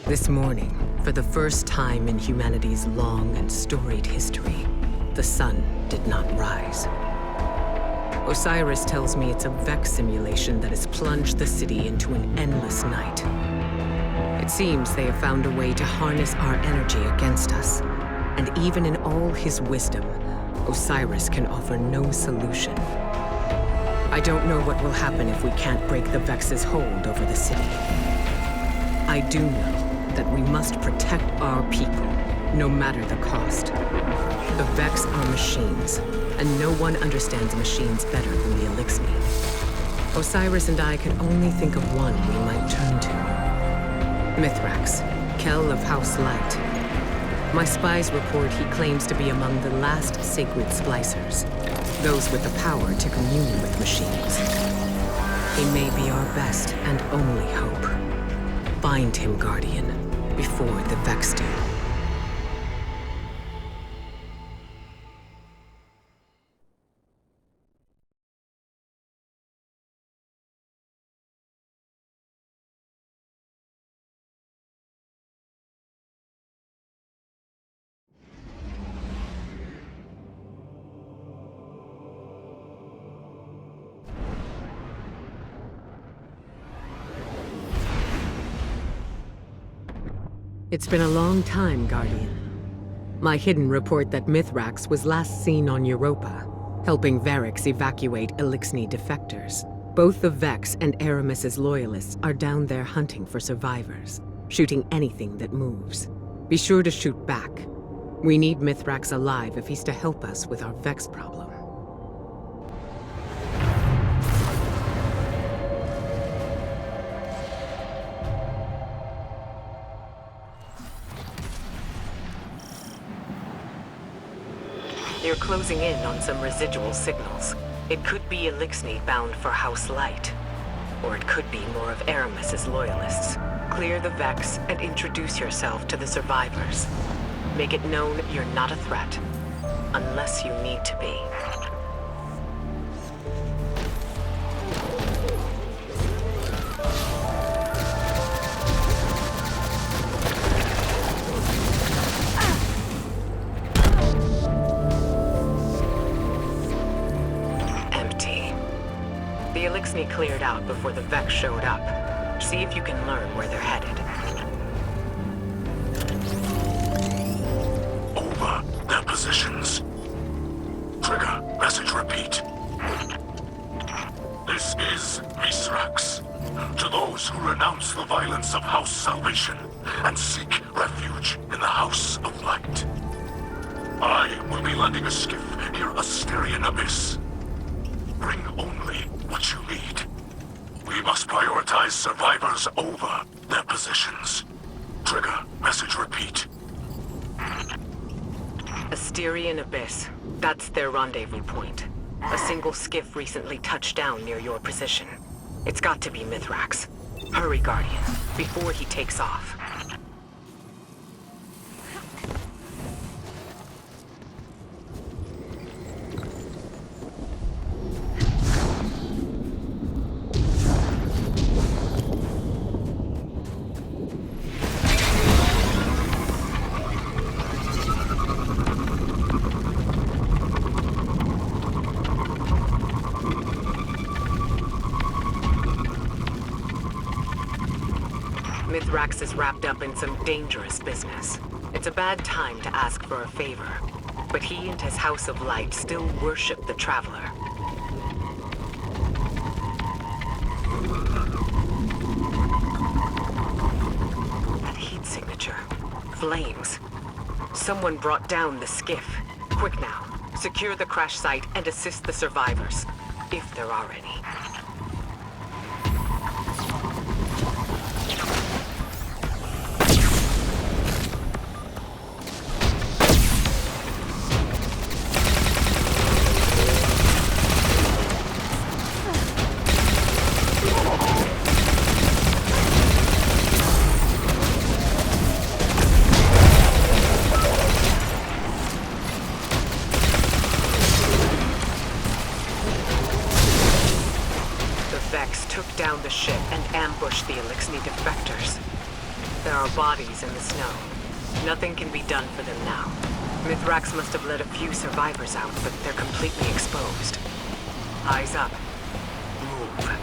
This morning, for the first time in humanity's long and storied history, the sun did not rise. Osiris tells me it's a Vex simulation that has plunged the city into an endless night. It seems they have found a way to harness our energy against us, and even in all his wisdom, Osiris can offer no solution. I don't know what will happen if we can't break the Vex's hold over the city. I do know that we must protect our people, no matter the cost. The Vex are machines, and no one understands machines better than the Elixni. Osiris and I can only think of one we might turn to. Mithrax, Kell of House Light. My spies report he claims to be among the last sacred Splicers, those with the power to commune with machines. He may be our best and only hope. Find him, Guardian, before the Vex do. It's been a long time, Guardian. My hidden report that Mithrax was last seen on Europa, helping Varix evacuate Elixni defectors. Both the Vex and Aramis's loyalists are down there hunting for survivors, shooting anything that moves. Be sure to shoot back. We need Mithrax alive if he's to help us with our Vex problem. You're closing in on some residual signals. It could be Elixni bound for House Light. Or it could be more of Aramis's loyalists. Clear the Vex and introduce yourself to the survivors. Make it known you're not a threat. Unless you need to be. The Elixni cleared out before the Vex showed up. See if you can learn where they're headed. Over their positions. Trigger, message repeat. This is Mithrax. To those who renounce the violence of House Salvation and seek refuge in the House of Light. I will be landing a skiff near Asterian Abyss. Bring only what you need. We must prioritize survivors over their positions. Trigger, message repeat. Asterian Abyss. That's their rendezvous point. A single skiff recently touched down near your position. It's got to be Mithrax. Hurry, Guardian, before he takes off. Mithrax is wrapped up in some dangerous business. It's a bad time to ask for a favor, but he and his House of Light still worship the Traveler. That heat signature. Flames. Someone brought down the skiff. Quick now. Secure the crash site and assist the survivors, if there are any. Took down the ship and ambushed the Elixni defectors. There are bodies in the snow. Nothing can be done for them now. Mithrax must have let a few survivors out, but they're completely exposed. Eyes up. Move.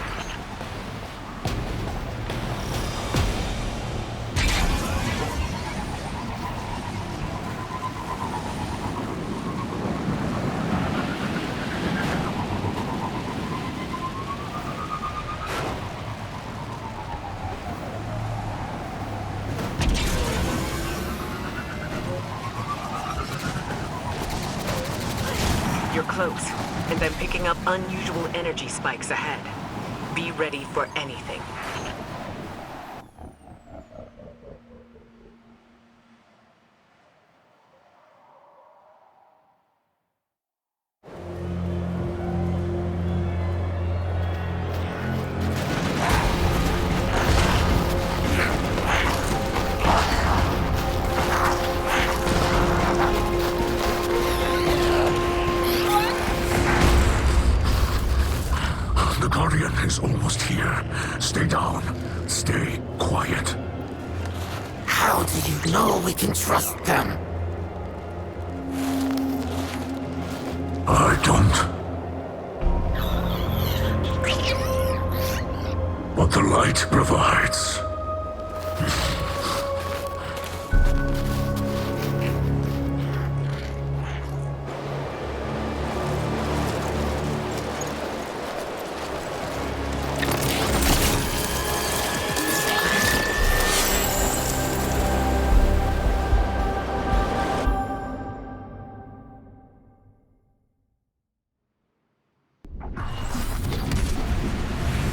You're close, and I'm picking up unusual energy spikes ahead. Be ready for anything. The Guardian is almost here. Stay down. Stay quiet. How do you know we can trust them? I don't. But the light provides.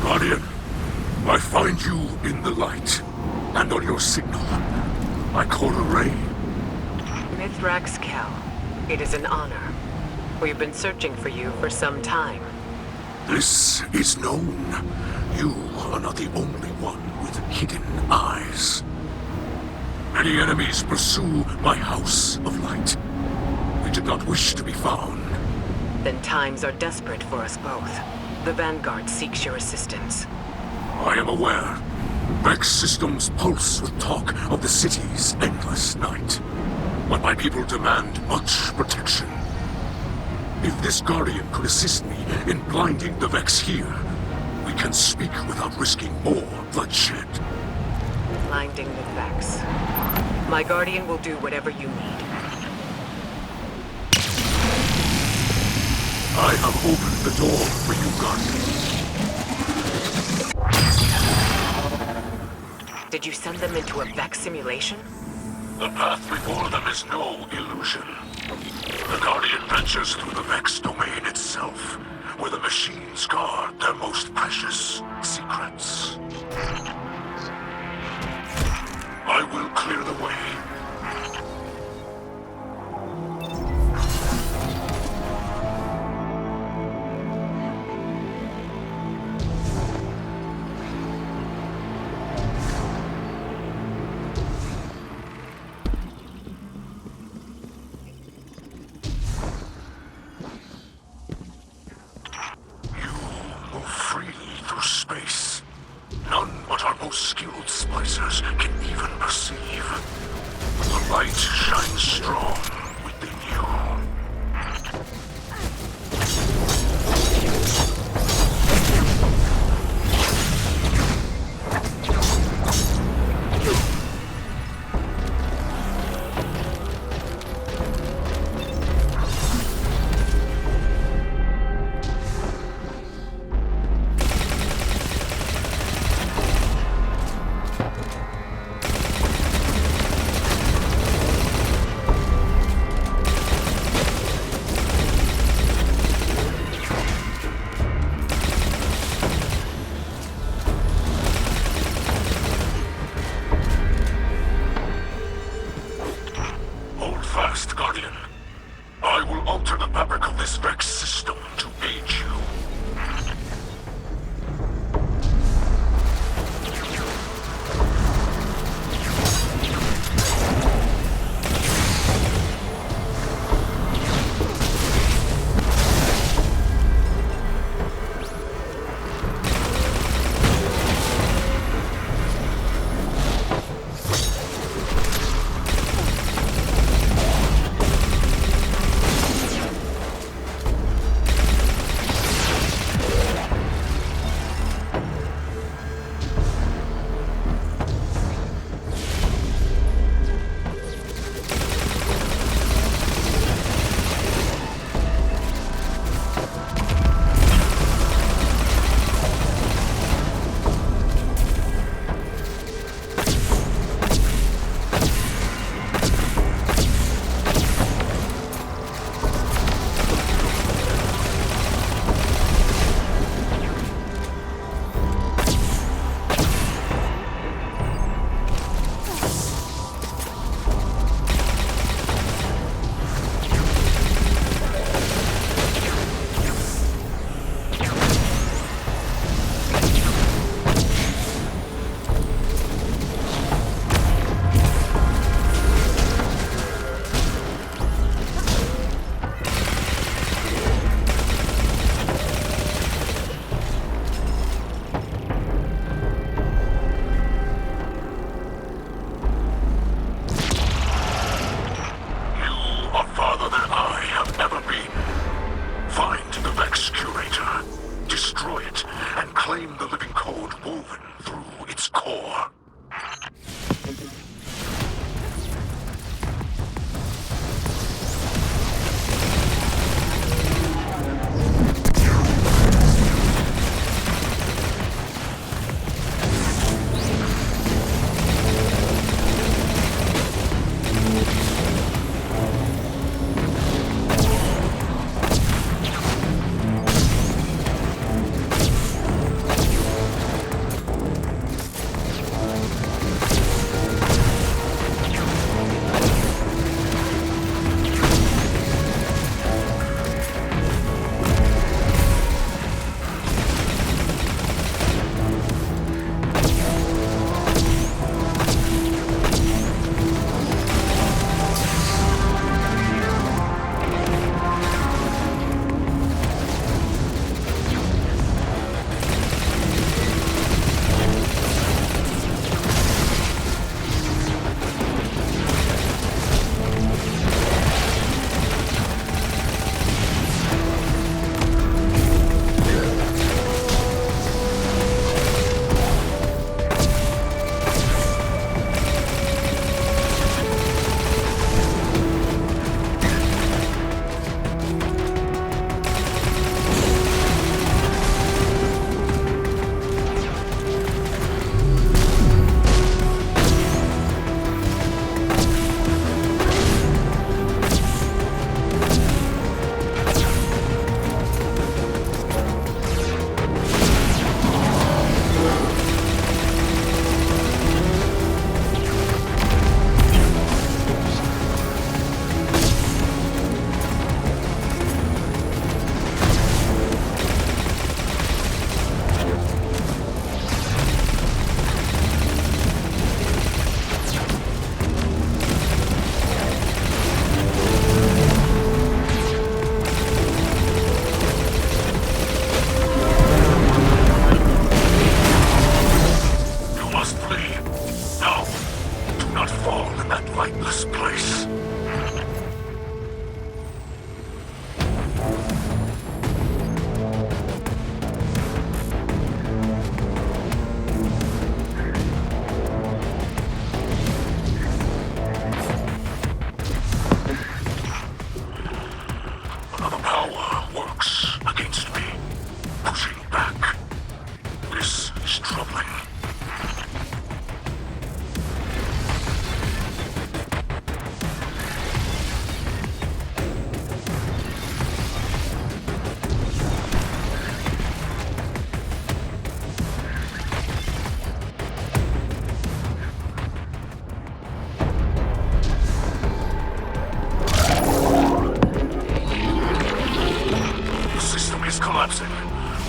Guardian, I find you in the light, and on your signal. I call a ray. Mithrax Kell, it is an honor. We've been searching for you for some time. This is known. You are not the only one with hidden eyes. Many enemies pursue my house of light. We did not wish to be found. Then times are desperate for us both. The Vanguard seeks your assistance. I am aware. Vex systems pulse with talk of the city's endless night. But my people demand much protection. If this Guardian could assist me in blinding the Vex here, we can speak without risking more bloodshed. Blinding the Vex. My Guardian will do whatever you need. I have opened the door for you, Guardian. Did you send them into a Vex simulation? The path before them is no illusion. The Guardian ventures through the Vex domain itself, where the machines guard their most precious secrets. I will clear the way. None but our most skilled splicers can even perceive. The light shines strong within you. find the living code woven through its core.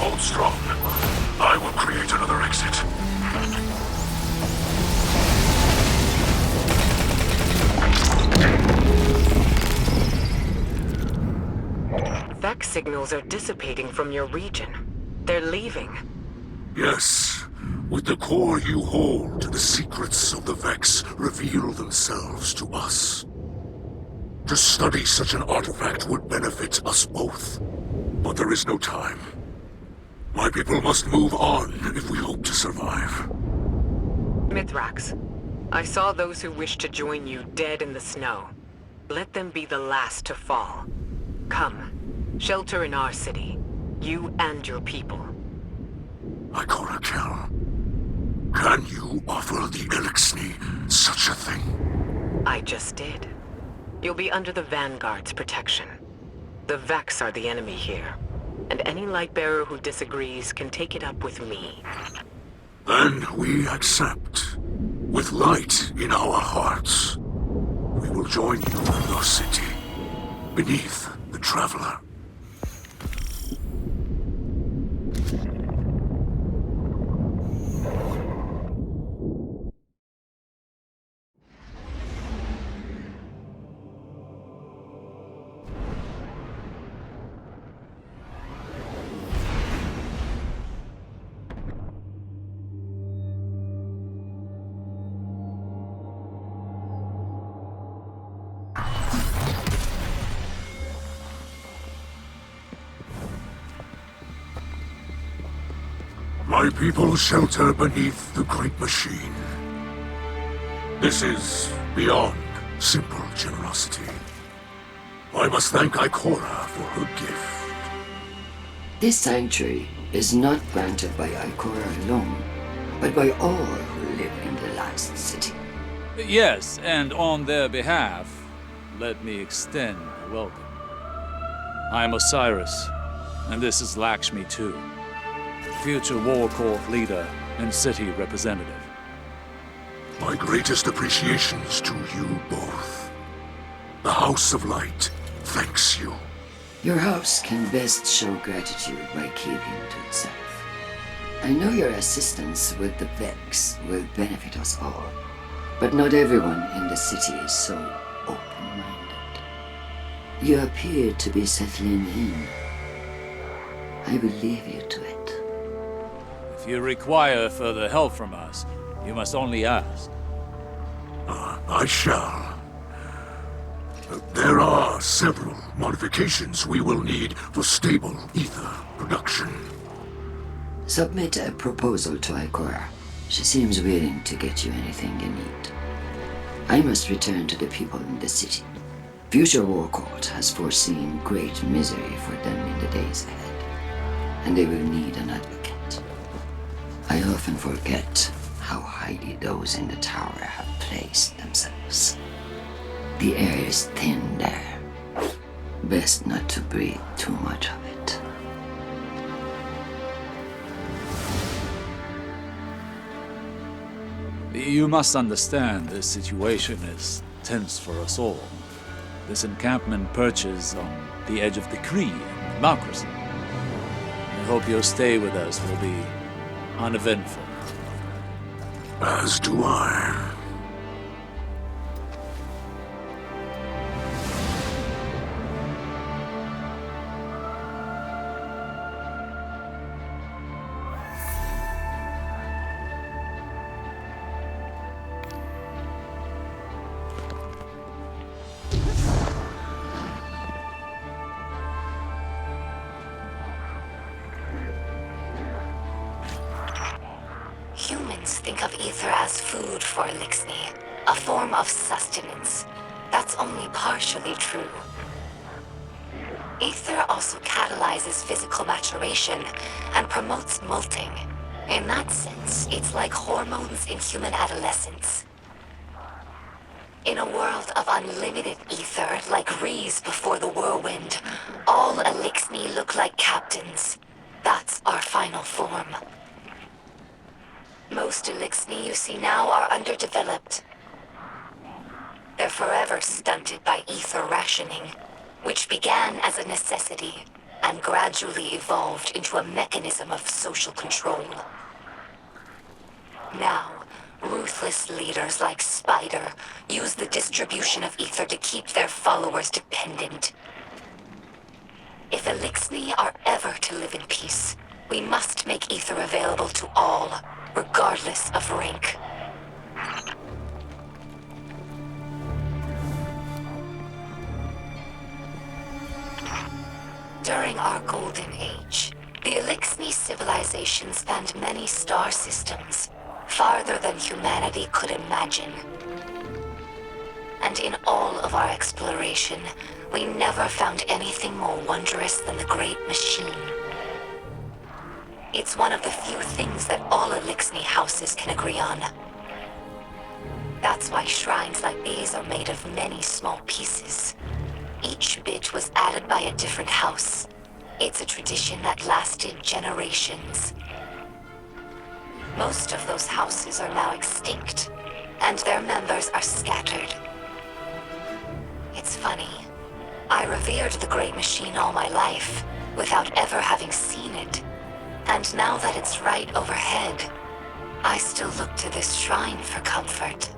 Hold strong. I will create another exit. Vex signals are dissipating from your region. They're leaving. Yes. With the core you hold, the secrets of the Vex reveal themselves to us. To study such an artifact would benefit us both. But there is no time. My people must move on if we hope to survive. Mithrax, I saw those who wished to join you dead in the snow. Let them be the last to fall. Come, shelter in our city. You and your people. Ikorakel, can you offer the Elixni such a thing? I just did. You'll be under the Vanguard's protection. The Vex are the enemy here, and any Lightbearer who disagrees can take it up with me. Then we accept. With light in our hearts, we will join you in your city, beneath the Traveler. My people shelter beneath the Great Machine. This is beyond simple generosity. I must thank Ikora for her gift. This sanctuary is not granted by Ikora alone, but by all who live in the last city. Yes, and on their behalf, let me extend a welcome. I am Osiris, and this is Lakshmi too, future War Court leader and city representative. My greatest appreciations to you both. The House of Light thanks you. Your house can best show gratitude by keeping to itself. I know your assistance with the Vex will benefit us all, but not everyone in the city is so open-minded. You appear to be settling in. I will leave you to it. If you require further help from us, you must only ask. I shall. There are several modifications we will need for stable ether production. Submit a proposal to Ikora. She seems willing to get you anything you need. I must return to the people in the city. Future War Court has foreseen great misery for them in the days ahead, and they will need an advocate. I often forget how highly those in the tower have placed themselves. The air is thin there. Best not to breathe too much of it. You must understand this situation is tense for us all. This encampment perches on the edge of the Kree and democracy. I hope your stay with us will be uneventful. As do I. Humans think of ether as food for Elixni, a form of sustenance. That's only partially true. Ether also catalyzes physical maturation and promotes molting. In that sense, it's like hormones in human adolescence. In a world of unlimited ether, like Rees before the whirlwind, all Elixni look like captains. That's our final form. Most Elixni you see now are underdeveloped. They're forever stunted by ether rationing, which began as a necessity and gradually evolved into a mechanism of social control. Now, ruthless leaders like Spider use the distribution of ether to keep their followers dependent. If Elixni are ever to live in peace, we must make ether available to all, regardless of rank. During our Golden Age, the Elixni civilization spanned many star systems, farther than humanity could imagine. And in all of our exploration, we never found anything more wondrous than the Great Machine. It's one of the few things that all Elixni houses can agree on. That's why shrines like these are made of many small pieces. Each bit was added by a different house. It's a tradition that lasted generations. Most of those houses are now extinct, and their members are scattered. It's funny. I revered the Great Machine all my life, without ever having seen it. And now that it's right overhead, I still look to this shrine for comfort.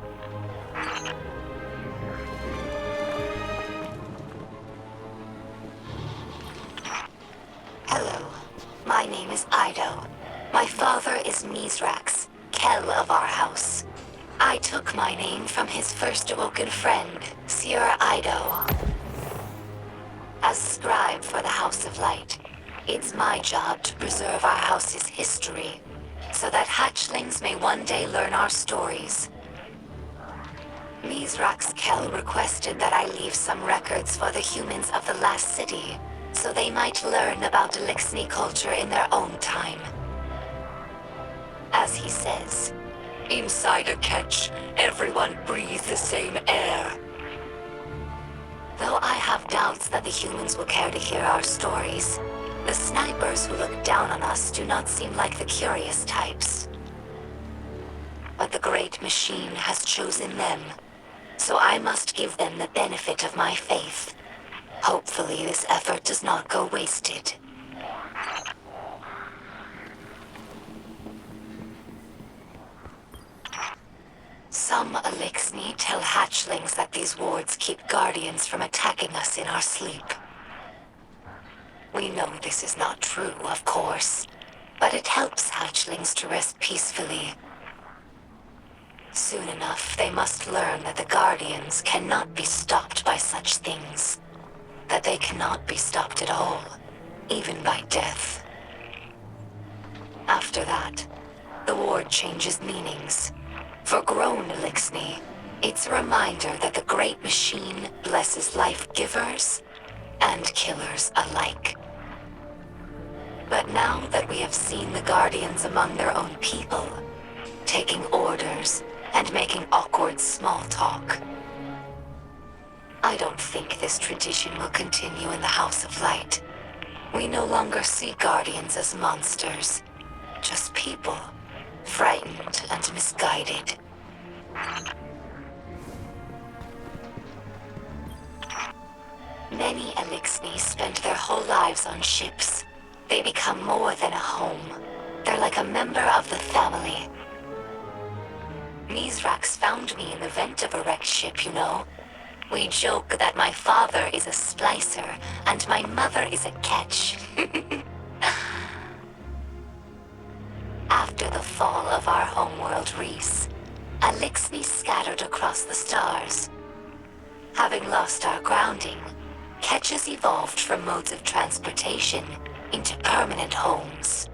Hello, my name is Ido. My father is Mizrax, Kel of our house. I took my name from his first awoken friend, Seer Ido. As scribe for the House of Light, It's my job to preserve our house's history, so that hatchlings may one day learn our stories. Mizrax Kel requested that I leave some records for the humans of the last city, so they might learn about Elixni culture in their own time. As he says, inside a catch, everyone breathes the same air. Though I have doubts that the humans will care to hear our stories, the snipers who look down on us do not seem like the curious types. But the Great Machine has chosen them, so I must give them the benefit of my faith. Hopefully this effort does not go wasted. Some Elixni tell hatchlings that these wards keep guardians from attacking us in our sleep. We know this is not true, of course, but it helps hatchlings to rest peacefully. Soon enough, they must learn that the guardians cannot be stopped by such things. That they cannot be stopped at all, even by death. After that, the ward changes meanings. For grown Elixni, it's a reminder that the Great Machine blesses life givers and killers alike. But now that we have seen the Guardians among their own people, taking orders and making awkward small talk, I don't think this tradition will continue in the House of Light. We no longer see Guardians as monsters, just people, frightened and misguided. Many Elixni spend their whole lives on ships. They become more than a home. They're like a member of the family. Mizrax found me in the vent of a wrecked ship, you know. We joke that my father is a Splicer and my mother is a catch. After the fall of our homeworld Reese, Elixni scattered across the stars. Having lost our grounding, catches evolved from modes of transportation into permanent homes.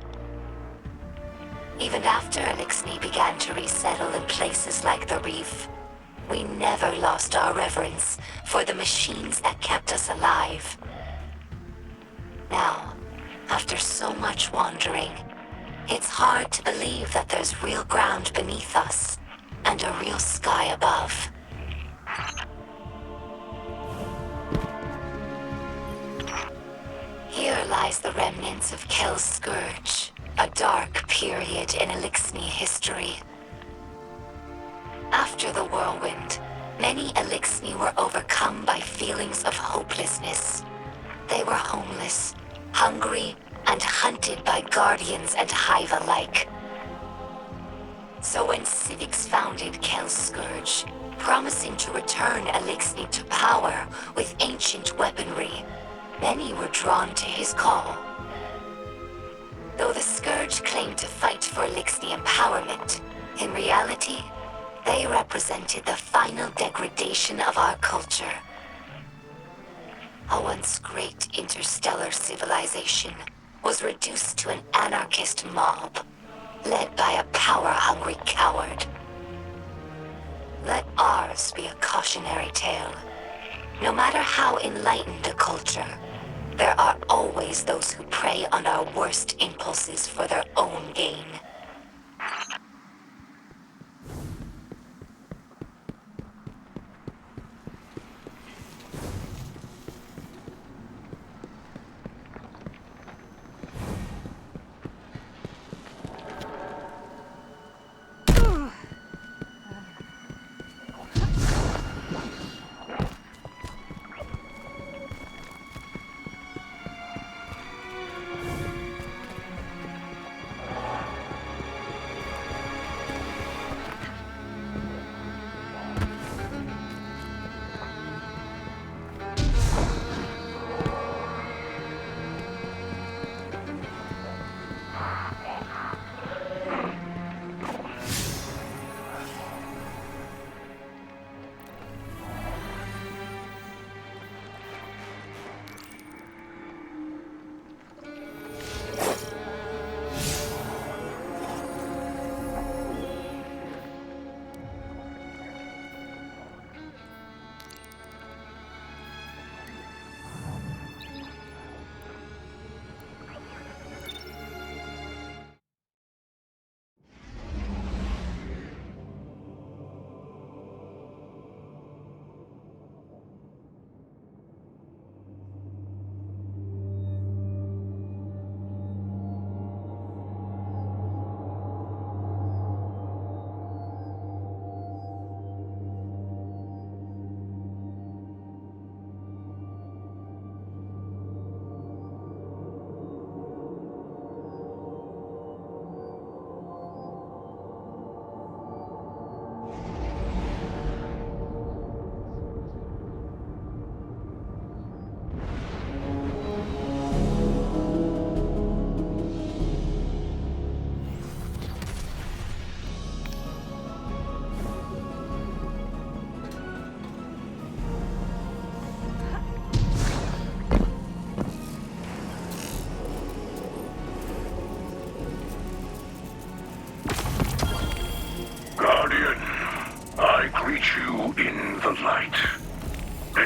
Even after Elixni began to resettle in places like the reef, we never lost our reverence for the machines that kept us alive. Now, after so much wandering, it's hard to believe that there's real ground beneath us and a real sky above. Here lies the remnants of Kel's Scourge, a dark period in Elixni history. After the whirlwind, many Elixni were overcome by feelings of hopelessness. They were homeless, hungry, and hunted by guardians and hive alike. So when Civics founded Kel's Scourge, promising to return Elixni to power with ancient weaponry, many were drawn to his call. Though the Scourge claimed to fight for Elixni empowerment, in reality, they represented the final degradation of our culture. A once great interstellar civilization was reduced to an anarchist mob, led by a power-hungry coward. Let ours be a cautionary tale. No matter how enlightened a culture, there are always those who prey on our worst impulses for their own gain.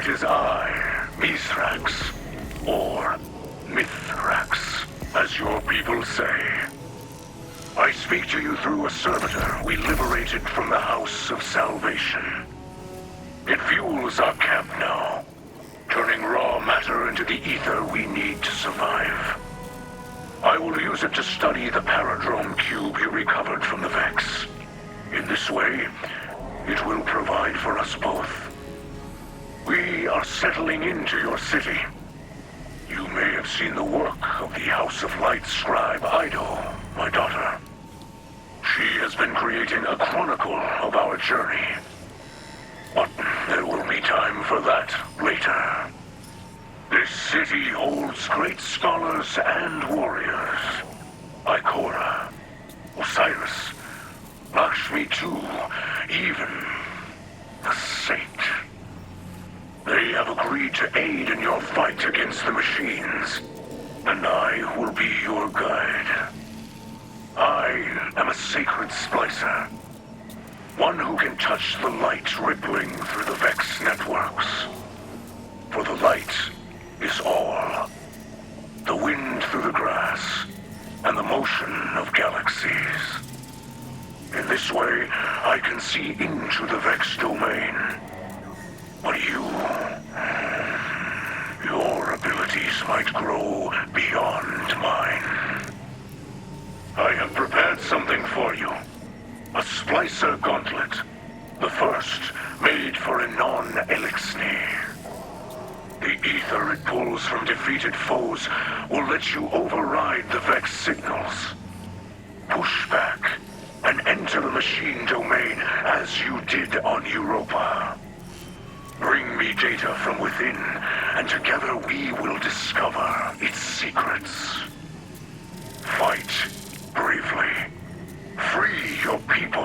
It is I, Mithrax, or Mithrax, as your people say. I speak to you through a servitor we liberated from the House of Salvation. It fuels our camp now, turning raw matter into the ether we need to survive. I will use it to study the Paradrome cube he recovered from the Vex. In this way, it will provide for us both. We are settling into your city. You may have seen the work of the House of Light scribe Ido, my daughter. She has been creating a chronicle of our journey. But there will be time for that later. This city holds great scholars and warriors. Ikora, Osiris, Lakshmi too, even the Saint. They have agreed to aid in your fight against the machines, and I will be your guide. I am a sacred Splicer, one who can touch the light rippling through the Vex networks. For the light is all. The wind through the grass, and the motion of galaxies. In this way, I can see into the Vex domain. But your abilities might grow beyond mine. I have prepared something for you. A Splicer gauntlet. The first, made for a non-Elixir. The ether it pulls from defeated foes will let you override the Vex signals. Push back and enter the machine domain as you did on Europa. Bring me data from within, and together we will discover its secrets. Fight bravely. Free your people.